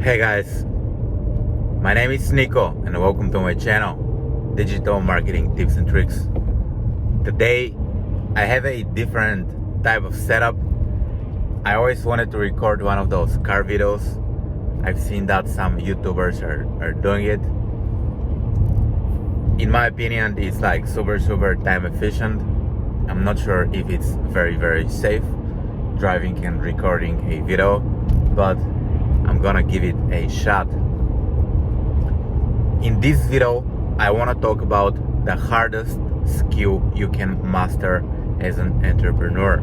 Hey guys, my name is Niko and welcome to my channel, Digital Marketing Tips and Tricks. Today, I have a different type of setup. I always wanted to record one of those car videos. I've seen that some YouTubers are doing it. In my opinion, it's like super time efficient. I'm not sure if it's very safe driving and recording a video, but I'm gonna give it a shot. In this video, I wanna talk about the hardest skill you can master as an entrepreneur.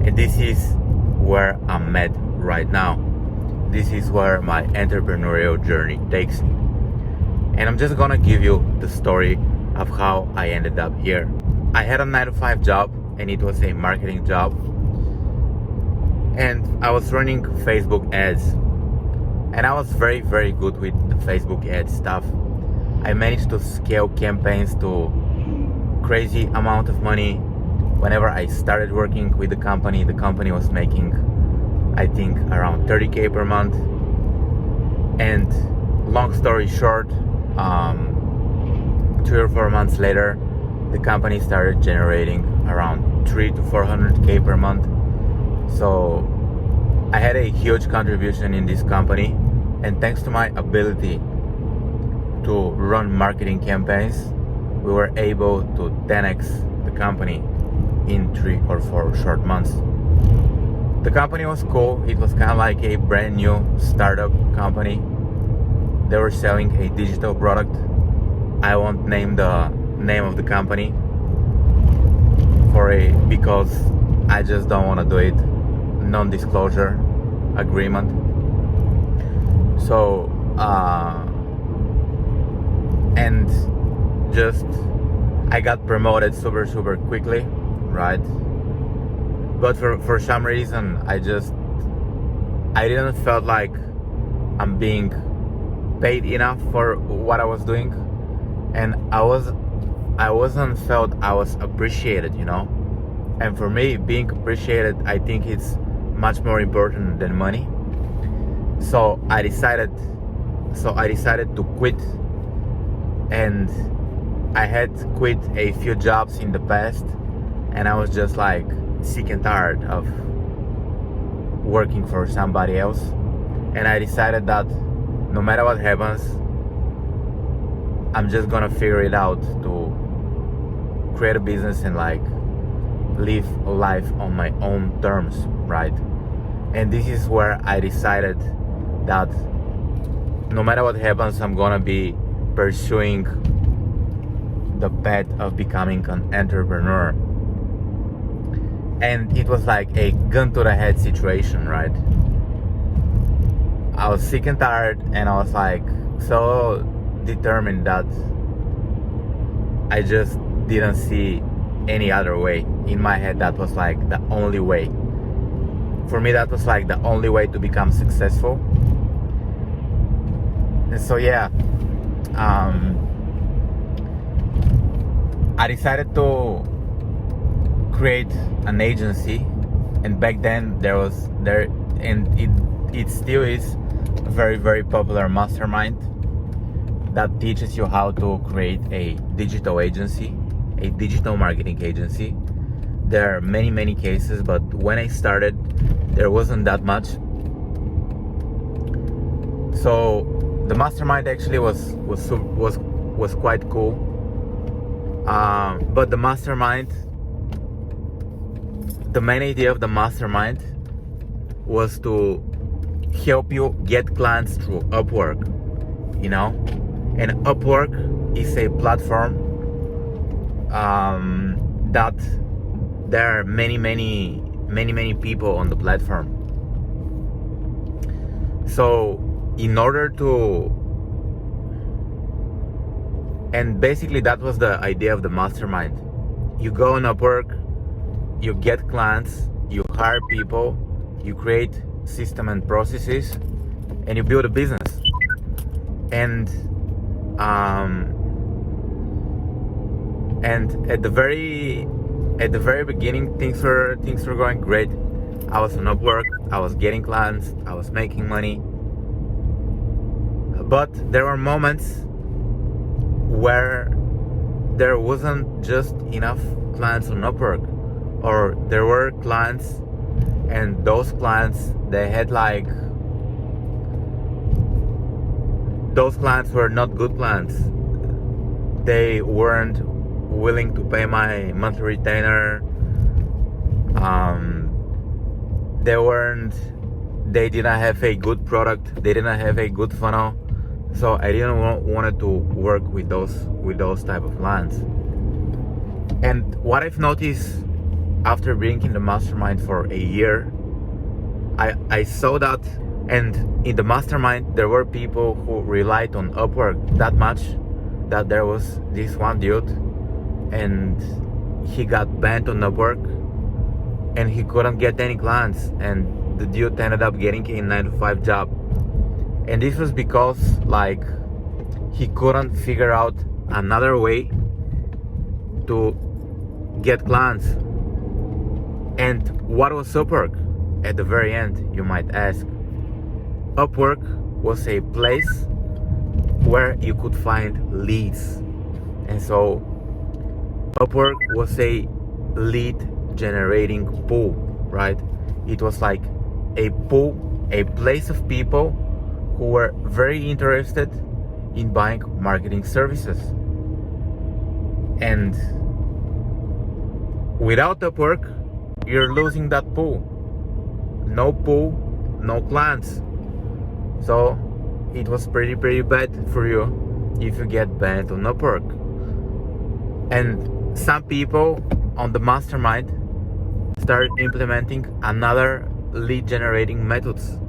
And this is where I'm at right now. This is where my entrepreneurial journey takes me. And I'm just gonna give you the story of how I ended up here. I had a 9-to-5 job and it was a marketing job. And I was running Facebook ads. And I was very good with the Facebook ad stuff. I managed to scale campaigns to crazy amount of money. Whenever I started working with the company was making, I think, around 30K per month. And long story short, 3 or 4 months later, the company started generating around 300 to 400K per month. So I had a huge contribution in this company, and thanks to my ability to run marketing campaigns, we were able to 10x the company in 3 or 4 short months. The company was cool. It was kind of like a brand new startup company. They were selling a digital product. I won't name the name of the company because I just don't want to do it. Non-disclosure agreement. So and just I got promoted super quickly, right? But for some reason I didn't felt like I'm being paid enough for what I was doing, and I wasn't felt I was appreciated, you know. And for me, being appreciated, I think it's much more important than money. So I decided to quit, and I had quit a few jobs in the past, and I was just like sick and tired of working for somebody else. And I decided that no matter what happens, I'm just gonna figure it out to create a business and like live life on my own terms, right? And this is where I decided that no matter what happens, I'm gonna be pursuing the path of becoming an entrepreneur. And it was like a gun to the head situation, right? I was sick and tired, and I was like so determined that I just didn't see any other way. In my head, that was like the only way. For me, that was like the only way to become successful. And so yeah, I decided to create an agency. And back then it still is a very popular mastermind that teaches you how to create a digital agency, a digital marketing agency. There are many cases, but when I started, there wasn't that much. So the mastermind actually was quite cool. But the mastermind, the main idea of the mastermind was to help you get clients through Upwork, you know. And Upwork is a platform that there are many people on the platform. So in order to, and basically that was the idea of the mastermind. You go on Upwork, you get clients, you hire people, you create system and processes, and you build a business. And at the very beginning, things were going great. I was on Upwork, I was getting clients, I was making money, But there were moments where there wasn't just enough clients on Upwork, or there were clients and those clients, those clients were not good clients. They weren't willing to pay my monthly retainer. They didn't have a good product. They didn't have a good funnel. So I didn't wanted to work with those type of clients. And what I've noticed after being in the mastermind for a year, I saw that, and in the mastermind there were people who relied on Upwork that much that there was this one dude and he got banned on Upwork and he couldn't get any clients, and the dude ended up getting a 9-to-5 job. And this was because he couldn't figure out another way to get clients. And what was Upwork? At the very end, you might ask. Upwork was a place where you could find leads. And so Upwork was a lead generating pool, right? It was like a pool, a place of people who were very interested in buying marketing services. And without Upwork, you're losing that pool. No pool, no clients. So it was pretty bad for you if you get banned on Upwork. And some people on the mastermind started implementing another lead generating methods.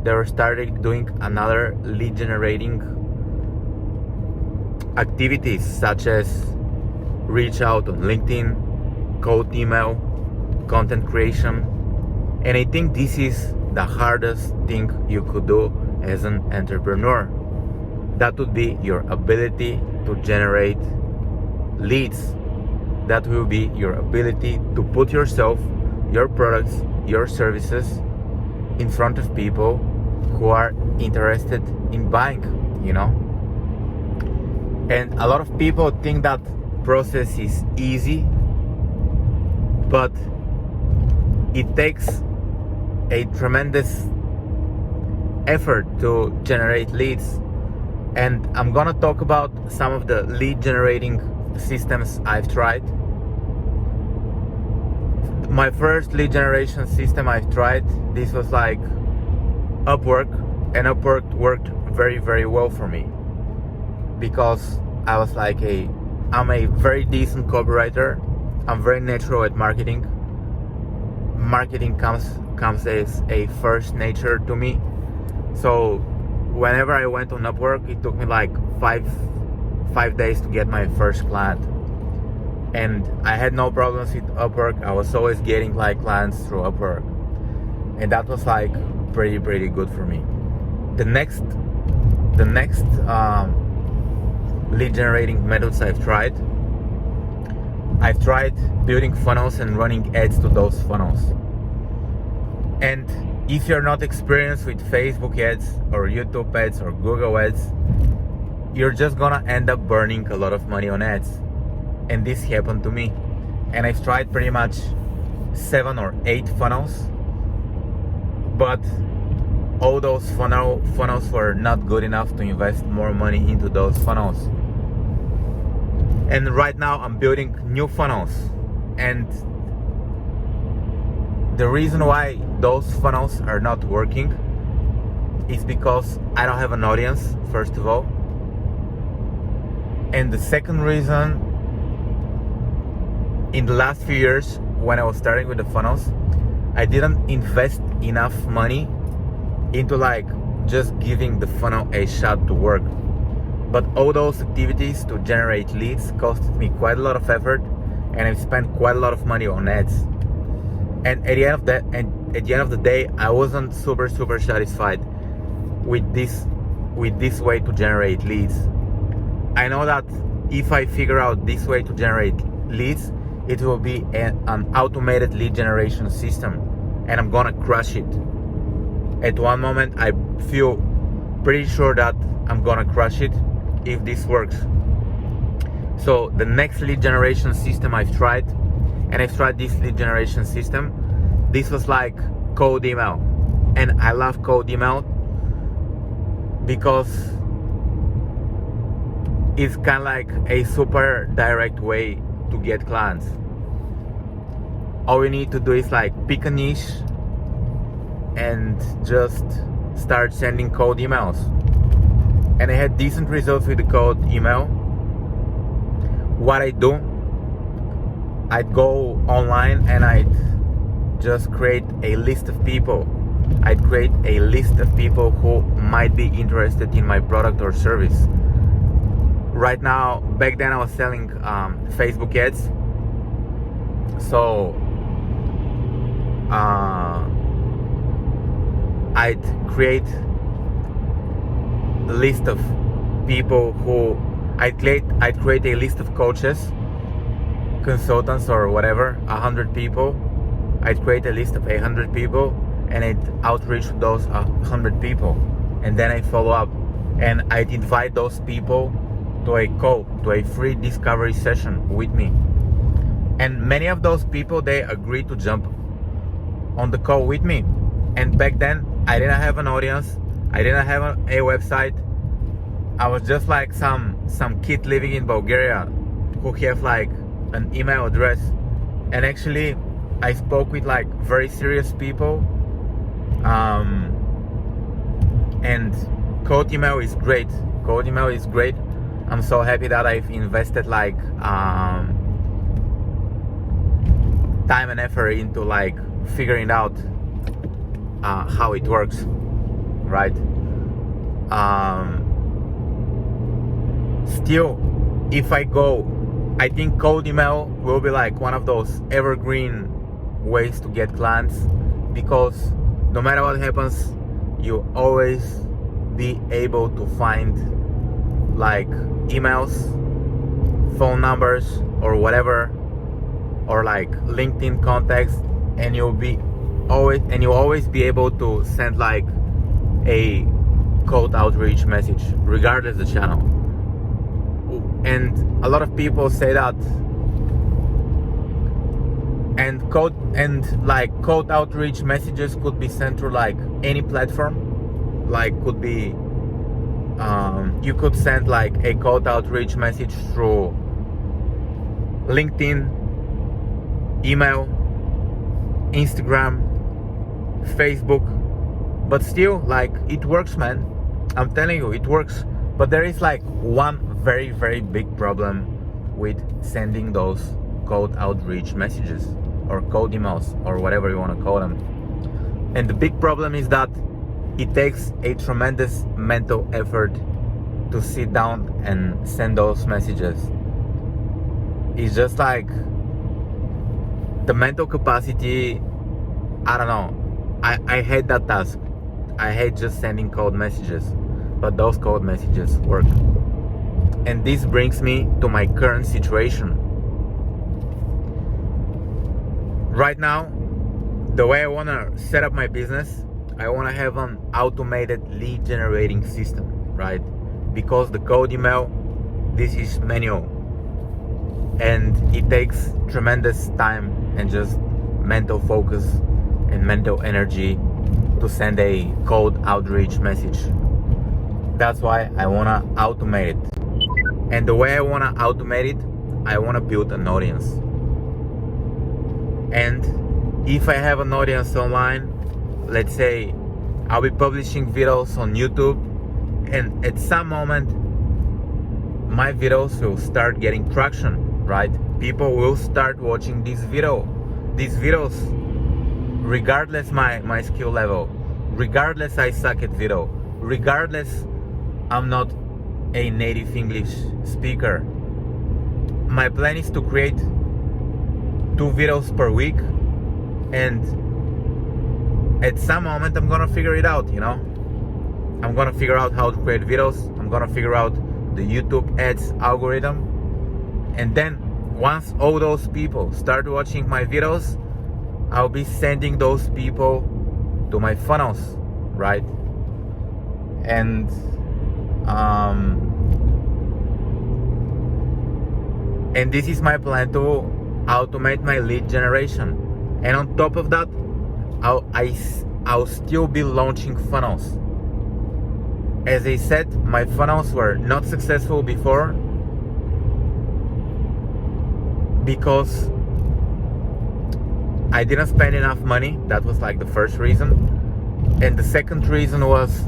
They were started doing another lead generating activities, such as reach out on LinkedIn, cold email, content creation. And I think this is the hardest thing you could do as an entrepreneur. That would be your ability to generate leads. That will be your ability to put yourself, your products, your services in front of people who are interested in buying, And a lot of people think that process is easy, but it takes a tremendous effort to generate leads. And I'm gonna talk about some of the lead generating systems I've tried. My first lead generation system I've tried, this was Upwork, and Upwork worked very well for me because I was I'm a very decent copywriter. I'm very natural at marketing. Marketing comes as a first nature to me. So whenever I went on Upwork, it took me five days to get my first client. And I had no problems with Upwork. I was always getting clients through Upwork. And that was pretty good for me. The next lead generating methods I've tried building funnels and running ads to those funnels. And if you're not experienced with Facebook ads or YouTube ads or Google ads, you're just gonna end up burning a lot of money on ads. And this happened to me. And I've tried pretty much 7 or 8 funnels, but all those funnels were not good enough to invest more money into those funnels. And right now I'm building new funnels, and the reason why those funnels are not working is because I don't have an audience, first of all. And the second reason, in the last few years when I was starting with the funnels, I didn't invest enough money into just giving the funnel a shot to work. But all those activities to generate leads costed me quite a lot of effort, and I've spent quite a lot of money on ads. And at the end of the day, I wasn't super satisfied with this way to generate leads. I know that if I figure out this way to generate leads, it will be an automated lead generation system, and I'm gonna crush it. At one moment, I feel pretty sure that I'm gonna crush it if this works. So the next lead generation system I've tried, and I've tried this lead generation system. This was like cold email, and I love cold email because it's kind of like a super direct way to get clients. All you need to do is like pick a niche and just start sending cold emails. And I had decent results with the cold email. What I do, I'd go online and I'd just create a list of people. I'd create a list of people who might be interested in my product or service. Right now, back then I was selling Facebook ads. So I'd create a list of people who I'd create a list of coaches, consultants or whatever, 100 people. I'd create a list of 100 people and I'd outreach to those 100 people, and then I follow up and I'd invite those people to a call, to a free discovery session with me. And many of those people, they agreed to jump on the call with me. And back then I didn't have an audience, I didn't have a website. I was just like some kid living in Bulgaria who have like an email address. And actually I spoke with like very serious people, and cold email is great. Cold email is great. I'm so happy that I've invested like time and effort into like figuring out how it works, right? Still, if I think cold email will be like one of those evergreen ways to get clients, because no matter what happens, you always be able to find like emails, phone numbers or whatever, or like LinkedIn contacts, and you'll always be able to send like a cold outreach message regardless of the channel. And a lot of people say that cold outreach messages could be sent through like any platform. Like could be you could send like a cold outreach message through LinkedIn, email, Instagram, Facebook, but still like it works, man. I'm telling you, it works. But there is like one very, very big problem with sending those cold outreach messages or cold emails or whatever you want to call them. And the big problem is that it takes a tremendous mental effort to sit down and send those messages. It's just like the mental capacity, I don't know. I hate that task. I hate just sending cold messages, but those cold messages work. And this brings me to my current situation. Right now, the way I want to set up my business, I want to have an automated lead generating system, right? Because the cold email, this is manual, and it takes tremendous time and just mental focus and mental energy to send a cold outreach message. That's why I want to automate it. And the way I want to automate it, I want to build an audience. And if I have an audience online, let's say I'll be publishing videos on YouTube, and at some moment my videos will start getting traction, right? People will start watching these videos regardless my skill level, regardless I suck at video, regardless I'm not a native English speaker. My plan is to create 2 videos per week, and at some moment I'm gonna figure it out, you know? I'm gonna figure out how to create videos, I'm gonna figure out the YouTube ads algorithm, and then once all those people start watching my videos, I'll be sending those people to my funnels, right? And And this is my plan to automate my lead generation. And on top of that, I'll still be launching funnels. As I said, my funnels were not successful before because I didn't spend enough money. That was like the first reason. And the second reason was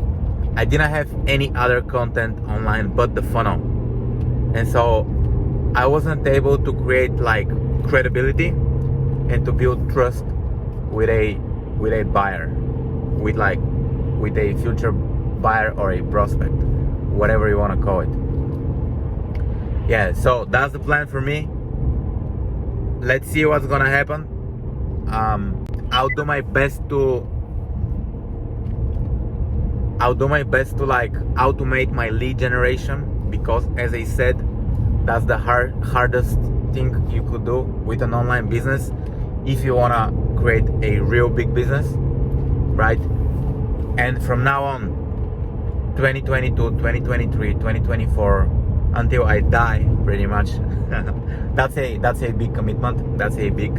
I didn't have any other content online but the funnel. And so I wasn't able to create like credibility and to build trust with a buyer, with a future buyer or a prospect, whatever you want to call it. Yeah, so that's the plan for me. Let's see what's gonna happen. I'll do my best to like automate my lead generation, because as I said, that's the hardest thing you could do with an online business if you wanna create a real big business, right? And from now on, 2022, 2023, 2024, until I die, pretty much. that's a big commitment. That's a big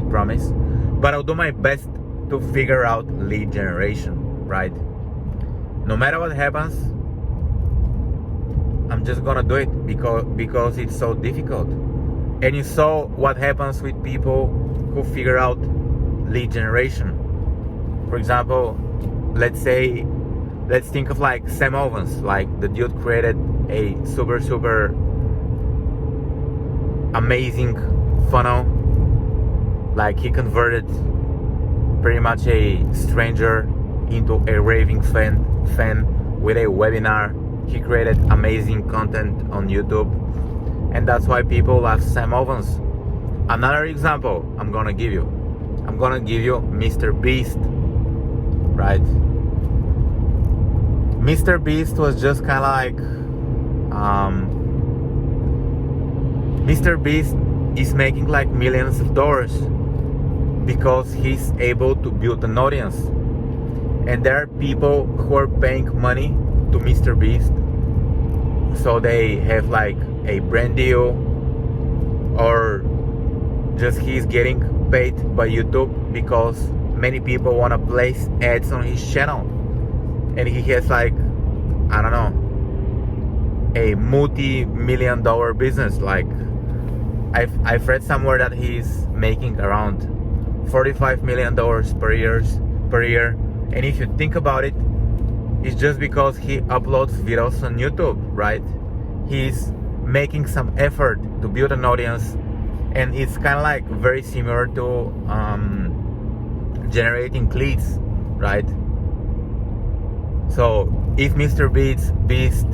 promise. But I'll do my best to figure out lead generation, right? No matter what happens, I'm just gonna do it because it's so difficult. And you saw what happens with people who figure out lead generation. For example, let's think of like Sam Ovens. Like, the dude created a super amazing funnel. Like, he converted pretty much a stranger into a raving fan with a webinar. He created amazing content on YouTube, and that's why people love Sam Ovens. Another example I'm gonna give you Mr. Beast, right? Mr. Beast was just kind of like Mr. Beast is making like millions of dollars because he's able to build an audience. And there are people who are paying money to Mr. Beast, so they have like a brand deal, or just he's getting paid by YouTube because many people want to place ads on his channel. And he has like, I don't know, a multi-million-dollar business. Like, I've read somewhere that he's making around $45 million per year. And if you think about it, it's just because he uploads videos on YouTube, right? He's making some effort to build an audience, and it's kind of like very similar to generating leads, right? So if Mr. Beast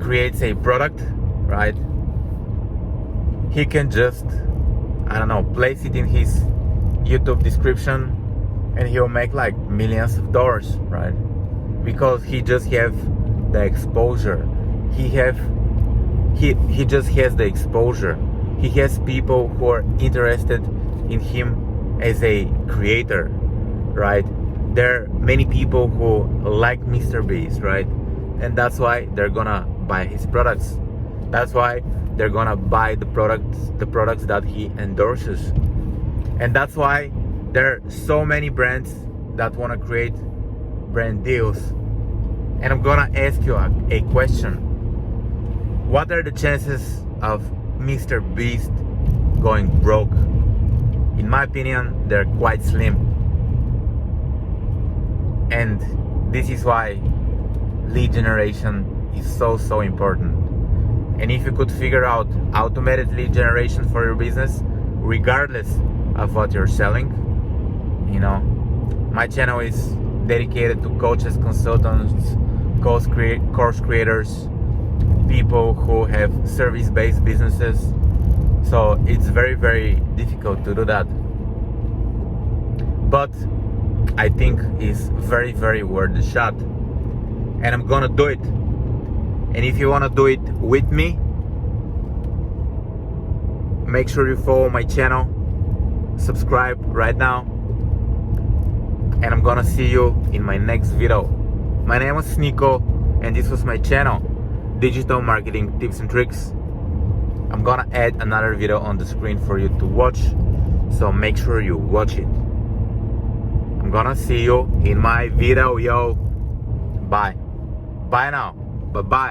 creates a product, right, he can just, I don't know, place it in his YouTube description, and he'll make like millions of dollars, right? Because he just have the exposure. He just has the exposure. He has people who are interested in him as a creator, right? There are many people who like Mr. Beast, right? And that's why they're gonna buy his products. That's why they're gonna buy the products that he endorses. And that's why there are so many brands that wanna create brand deals. And I'm gonna ask you a question. What are the chances of Mr. Beast going broke? In my opinion, they're quite slim. And this is why lead generation is so important. And if you could figure out automated lead generation for your business, regardless of what you're selling, you know, my channel is dedicated to coaches, consultants, course creators, people who have service-based businesses. So it's very difficult to do that, but I think it's very worth the shot, and I'm gonna do it. And if you want to do it with me, make sure you follow my channel, subscribe right now, and I'm gonna see you in my next video. My name is Niko. and this was my channel, Digital Marketing Tips and Tricks. I'm gonna add another video on the screen for you to watch, so make sure you watch it. I'm gonna see you in my video, yo. Bye. Bye now. Bye-bye.